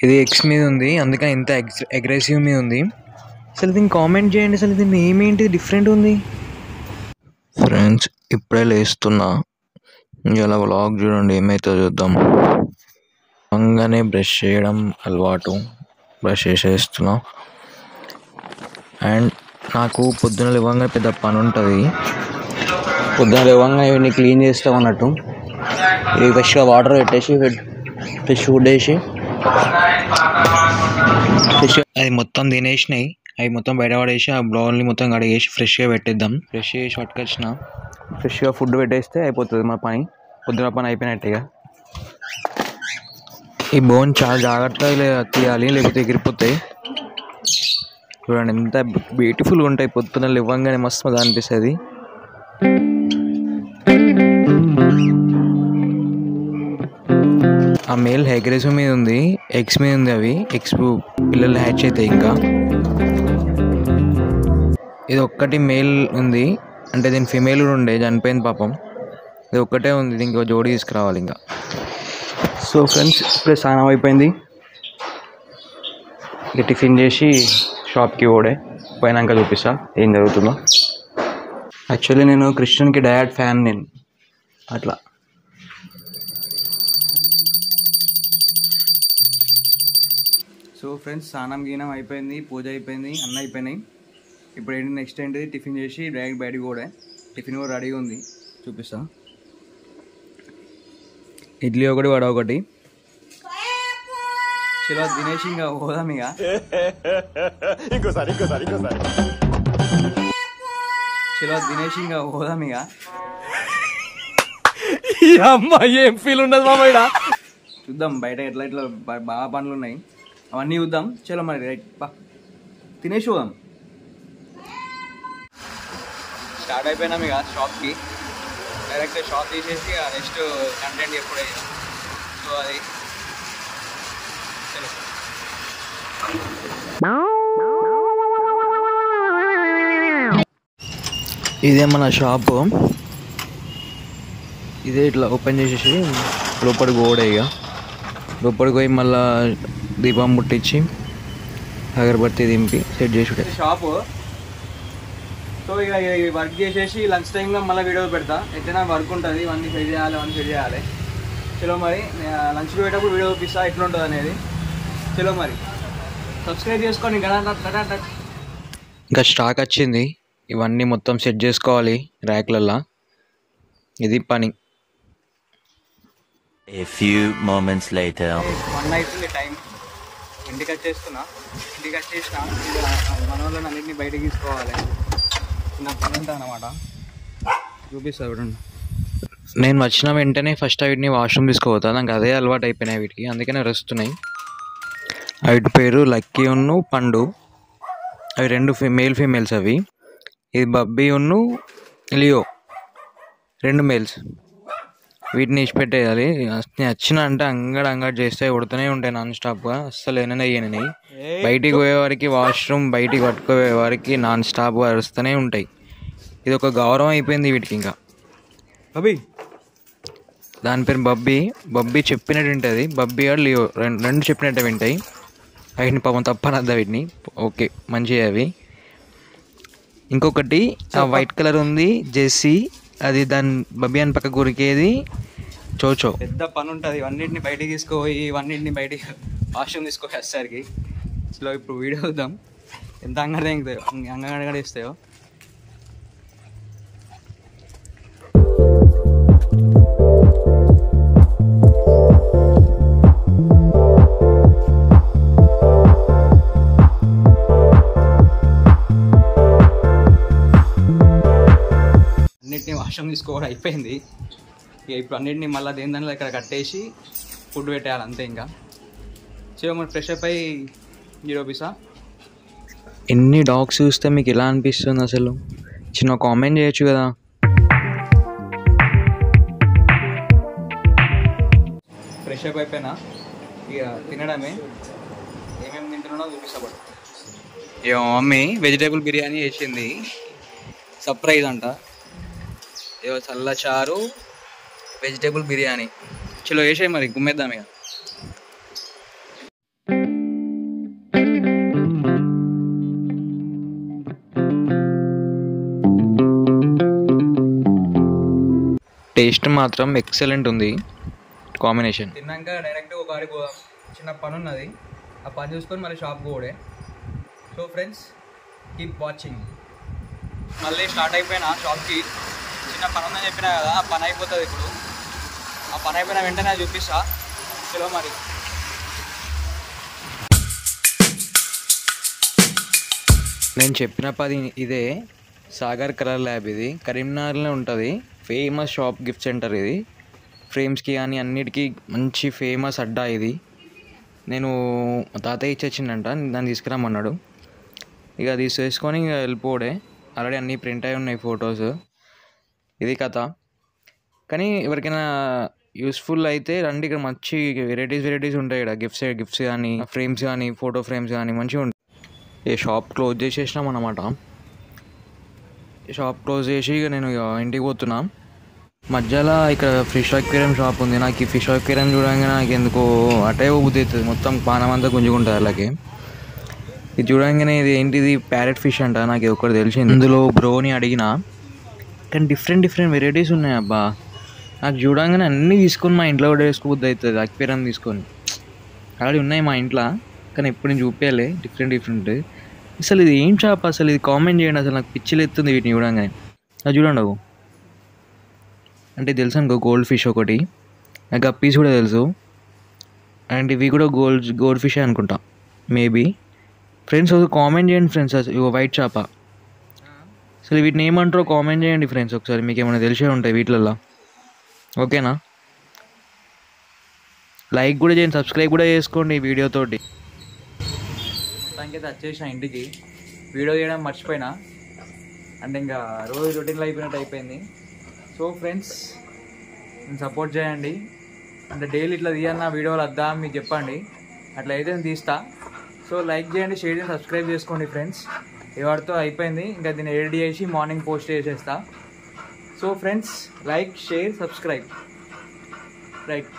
ఇది ఎక్స్ మీద ఉంది, అందుకని ఇంత అగ్రెసివ్ మీద ఉంది. అసలు దీన్ని కామెంట్ చేయండి, అసలు దీన్ని ఏమేంటి డిఫరెంట్ ఉంది. ఫ్రెండ్స్ ఇప్పుడే లేస్తున్నా, ఇలా వ్లాగ్ చూడండి ఏమైతే చూద్దాం. అంగానే బ్రష్ చేయడం అలవాటు, బ్రష్ చేసేస్తున్నా. అండ్ నాకు పొద్దున లేవగానే పెద్ద పని ఉంటుంది. పొద్దున లేవగానే ఇవన్నీ క్లీన్ చేస్తాం అన్నట్టు. ఇవి ఫ్రెష్గా వాటర్ పెట్టేసి ఫిష్ ఫుడ్ వేసి ఫిష్ అది మొత్తం తినేసినాయి. అవి మొత్తం బయట పడేసి ఆ బౌల్ని మొత్తం కడిగేసి ఫ్రెష్గా పెట్టేద్దాం. ఫ్రెష్ చేసి పట్టుకొచ్చిన ఫ్రెష్గా ఫుడ్ పెట్టేస్తే అయిపోతుంది మన పని, పొద్దున పని అయిపోయినట్టుగా. ఈ బోన్ చాలా జాగ్రత్తగా తీయాలి, లేకపోతే ఎగిరిపోతాయి. చూడండి ఎంత బ్యూటిఫుల్గా ఉంటాయి. పొద్దున ఇవ్వంగానే మస్తు అనిపిస్తుంది. ఆ మేల్ అగ్రెసివ్ మీద ఉంది, ఎగ్స్ మీద ఉంది. అవి ఎగ్స్ పిల్లలు హ్యాచ్ అవుతాయి. ఇంకా ఇది ఒక్కటి మేల్ ఉంది, అంటే దీని ఫిమేల్ కూడా ఉండే చనిపోయింది పాపం. ఇది ఒక్కటే ఉంది, ఇంకో జోడి తీసుకురావాలి ఇంకా. సో ఫ్రెండ్స్ ఇప్పుడే స్నానం అయిపోయింది, ఇక టిఫిన్ చేసి షాప్కి పోయినాక చూపిస్తా ఏం జరుగుతుందో. యాక్చువల్లీ నేను కృష్ణునికి డయాడ్ ఫ్యాన్, నేను అట్లా. సో ఫ్రెండ్స్ స్నానం గీనం అయిపోయింది, పూజ అయిపోయింది, అన్నీ అయిపోయినాయి. ఇప్పుడు ఏంటి నెక్స్ట్ ఏంటిది, టిఫిన్ చేసి డైరెక్ట్ బయటకు కూడా. టిఫిన్ కూడా రెడీగా ఉంది, చూపిస్తా. ఇడ్లీ ఒకటి, వడ ఒకటి. చలో దినేష్ ఇంకా పోదాం ఇక. చలో దినేష్ ఇంకా పోదాం ఇక. అమ్మాయి ఏం ఫీల్ ఉండదు మామ. చూద్దాం బయట ఎట్లా ఇట్లా బాగా పనులు ఉన్నాయి, అవన్నీ చూద్దాం. చలో మరి రైట్ బా, తినేసి పోదాం. స్టార్ట్ అయిపోయినాం ఇక షాప్కి. డైరెక్ట్ షాప్ తీసేసి నెక్స్ట్ కంటెంట్ ఎప్పుడే. సో అది చలో. ఇదే మన షాపు. ఇదే ఇట్లా ఓపెన్ చేసేసి లోపలికి పోవడే. ఇక లోపలికి పోయి మళ్ళా దీపం ముట్టించి అగరబత్తి దింపి సెట్ చేసి షాపు. సో ఇక వర్క్ చేసేసి లంచ్ టైంలో మళ్ళీ వీడియో పెడతా. ఎట్లయినా వర్క్ ఉంటుంది, ఇవన్నీ సెట్ చేయాలి, అవన్నీ సెట్ చేయాలి. చలో మరి లంచ్కి పోయేటప్పుడు వీడియో చూపిస్తా ఎట్లా ఉంటుంది అనేది. చలో మరి సబ్స్క్రైబ్ చేసుకోండి. ఇంకా స్టాక్ వచ్చింది, ఇవన్నీ మొత్తం సెట్ చేసుకోవాలి ర్యాక్లల్లో. ఇది పని. A few moments later. 1 అవుతుంది టైం. ఇంటికి వచ్చేస్తున్నా. ఇంటికి వచ్చేసిన మన వాళ్ళని అన్నింటినీ బయటకు తీసుకోవాలి. నా పని ఉంటుంది అన్నమాట, చూపిస్తా చూడండి. నేను వచ్చిన వెంటనే ఫస్ట్ వీటిని వాష్రూమ్ తీసుకోపోతా. నాకు అదే అలవాటు అయిపోయినాయి వీటికి, అందుకనే వస్తున్నాయి. వీటి పేరు లక్కీ ఉన్ను పండు. అవి 2 మేల్ ఫీమేల్స్ అవి. ఇది బబ్బీ ఉన్ను లియో, 2 మేల్స్. వీటిని ఇచ్చిపెట్టేయాలి. వచ్చిన అంటే అంగడి చేస్తే కొడుతూనే ఉంటాయి నాన్ స్టాప్గా. అస్సలు ఏనైనా బయటికి పోయేవారికి వాష్రూమ్, బయటికి పట్టుకుపోయే వారికి నాన్ స్టాప్గా అరుస్తూనే ఉంటాయి. ఇది ఒక గౌరవం అయిపోయింది వీటికి. ఇంకా బబ్బీ, దాని పేరు బబ్బీ. బబ్బీ చెప్పినట్టు ఉంటుంది. బబ్బీ ఆర్ లియో రెండు చెప్పినట్టు వింటాయి. వీటిని పాపం తప్పనద్దా వీటిని. ఓకే మంచిగా అవి. ఇంకొకటి ఆ వైట్ కలర్ ఉంది జెర్సీ, అది దాని బబ్బీ అని పక్క గురికేది చోచో. పెద్ద పని ఉంటుంది, ఇవన్నింటిని బయటికి తీసుకుపోయి ఇవన్నింటిని బయటికి వాష్రూమ్ తీసుకుపోయేసరికి. అసలు ఇప్పుడు వీడియో చూద్దాం ఎంత అంగడిస్తాయో. అన్నింటినీ వాష్రూమ్ తీసుకోవడం అయిపోయింది. ఇక ఇప్పుడు అన్నింటినీ మళ్ళీ దేని దానిలో ఇక్కడ కట్టేసి ఫుడ్ పెట్టేయాలి అంతే. ఇంకా మన ఫ్రెష్ అప్ అయ్యి చూపిస్తా. ఎన్ని డాగ్స్ చూస్తే మీకు ఎలా అనిపిస్తుంది అసలు? చిన్న కామెంట్ చేయొచ్చు కదా. ఫ్రెష్ అప్ అయిపోయినా ఇక తినడమే. ఏమేమి తింటున్నానో చూపిస్తా. ఇక మమ్మీ వెజిటేబుల్ బిర్యానీ వేసింది, సర్ప్రైజ్ అంట. ఏవో చల్ల చారు, వెజిటేబుల్ బిర్యానీ. చలో వేసాయి మరి గుమ్మేద్దాం ఇక. టేస్ట్ మాత్రం ఎక్సలెంట్ ఉంది కాంబినేషన్. తిన్నాక డైరెక్ట్ ఒక కాడికి పోదాం, చిన్న పని ఉన్నది, ఆ పని చూసుకొని మళ్ళీ షాప్కి పోడే. So friends keep watching. మళ్ళీ స్టార్ట్ అయిపోయినా షాప్కి, చిన్న పని ఉందని చెప్పినా కదా, ఆ పని అయిపోతుంది ఇప్పుడు. ఆ పని అయిపోయిన వెంటనే చూపిస్తా. చలో మరి. నేను చెప్పిన పది ఇదే, సాగర్ కలర్ ల్యాబ్. ఇది కరీంనగర్లో ఉంటుంది, ఫేమస్ షాప్, గిఫ్ట్ సెంటర్. ఇది ఫ్రేమ్స్కి కానీ అన్నిటికీ మంచి ఫేమస్ అడ్డా ఇది. నేను తాతయ్య ఇచ్చేసిండంట, దాన్ని తీసుకురమ్మన్నాడు. ఇక తీసేసుకొని ఇక వెళ్ళిపోడే. ఆల్రెడీ అన్నీ ప్రింట్ అయి ఉన్నాయి ఫొటోస్. ఇది కథ. కానీ ఎవరికైనా యూస్ఫుల్ అయితే రండి, ఇక్కడ మంచి వెరైటీస్ ఉంటాయి. ఇక్కడ గిఫ్ట్స్ కానీ, ఫ్రేమ్స్ కానీ, ఫోటో ఫ్రేమ్స్ కానీ మంచిగా ఉంటాయి. ఈ షాప్ క్లోజ్ చేసేసినాం అన్నమాట. షాప్ క్లోజ్ చేసి ఇక నేను ఇంటికి పోతున్నా. మధ్యలో ఇక్కడ ఫిష్ అక్వేరియం షాప్ ఉంది. నాకు ఈ ఫిష్ అక్వేరియం చూడంగానే నాకు ఎందుకో అటే ఊగుతుంది, మొత్తం పానం అంతా గుంజుకుంటుంది అలాగే. ఇది చూడంగానే ఇది ఏంటిది, ప్యారెట్ ఫిష్ అంట. నాకు ఒకటి తెలిసింది. ఇందులో బ్రోని అడిగిన, కానీ డిఫరెంట్ వెరైటీస్ ఉన్నాయి అబ్బా. నాకు చూడంగానే అన్నీ తీసుకొని మా ఇంట్లో కూడా వేసుకోబుద్ది అవుతుంది, అక్వేరియం తీసుకొని. ఆల్రెడీ ఉన్నాయి మా ఇంట్లో, కానీ ఎప్పుడు నేను చూపించాలి డిఫరెంట్. అసలు ఇది ఏం షాప్ అసలు, ఇది కామెంట్ చేయండి. అసలు నాకు పిచ్చిలు ఎత్తుంది వీటిని చూడంగానే. అది చూడండి అవు, అంటే తెలుసు అనుకో, గోల్డ్ ఫిష్ ఒకటి, నాకు గప్పీస్ కూడా తెలుసు, అండ్ ఇవి కూడా గోల్డ్ ఫిష్ అనుకుంటా మేబీ. ఫ్రెండ్స్ ఒక కామెంట్ చేయండి ఫ్రెండ్స్, ఇగో వైట్ చేప. అసలు వీటిని ఏమంటారో కామెంట్ చేయండి ఫ్రెండ్స్ ఒకసారి, మీకు ఏమైనా తెలిసే ఉంటాయి వీటిలలో. ఓకేనా, లైక్ కూడా చేయండి, సబ్స్క్రైబ్ కూడా చేసుకోండి ఈ వీడియోతోటి. మొత్తానికి అయితే వచ్చేసిన ఇంటికి. వీడియో చేయడం మర్చిపోయినా, అంటే ఇంకా రోజు రొటీన్లో అయిపోయినట్టు అయిపోయింది. సో ఫ్రెండ్స్ నేను సపోర్ట్ చేయండి, అంటే డైలీ ఇట్లా తీయన్న వీడియోలు వద్దా మీకు చెప్పండి, అట్లా అయితే నేను తీస్తా. సో లైక్ చేయండి, షేర్ చేయండి, సబ్స్క్రైబ్ చేసుకోండి ఫ్రెండ్స్. ఎవరితో అయిపోయింది, ఇంకా దీన్ని ఎడిట్ చేసి మార్నింగ్ పోస్ట్ చేసేస్తా. So friends like, share, subscribe, right.